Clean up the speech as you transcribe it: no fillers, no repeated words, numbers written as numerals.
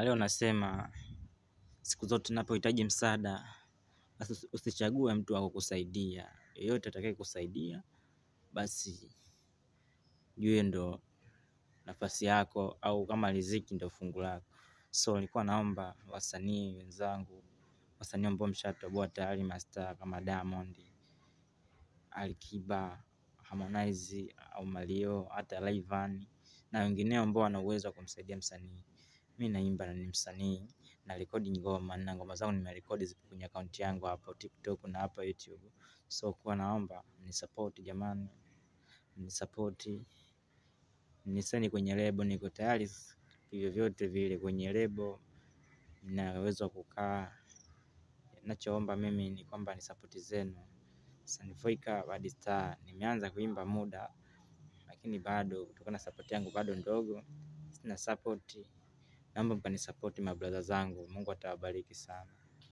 Leo nasema siku zote unapohitaji msaada, basi usichague mtu wa kukusaidia. Yeyote atakaye kusaidia, basi jue ndo nafasi yako, au kama riziki ndo fungu lako. So nilikuwa naomba wasanii wenzangu, wasanii ambao mshatoboa tayari mastaa kama Diamond, Alikiba, Harmonize au Mario, hata Rayvanny na wengineo ambao wana uwezo wa kumsaidia msanii. Mimi naimba na ni msanii, na rekodi ngoma, na ngoma zangu nimerekodi zipo kwenye account yangu hapa TikTok na hapa YouTube. So kwa naomba ni support jamani, ni support, nisani kwenye lebo, niko tayari hivyo vyote vile kwenye lebo, na uwezo wa kukaa. Ninachoomba mimi ni kwamba ni support zenu. Sanifoika Bad Star, nimeanza kuimba muda, lakini bado kutokana support yangu bado ndogo, sina support. Naomba mkanisupport mabrother zangu, Mungu atawabariki sana.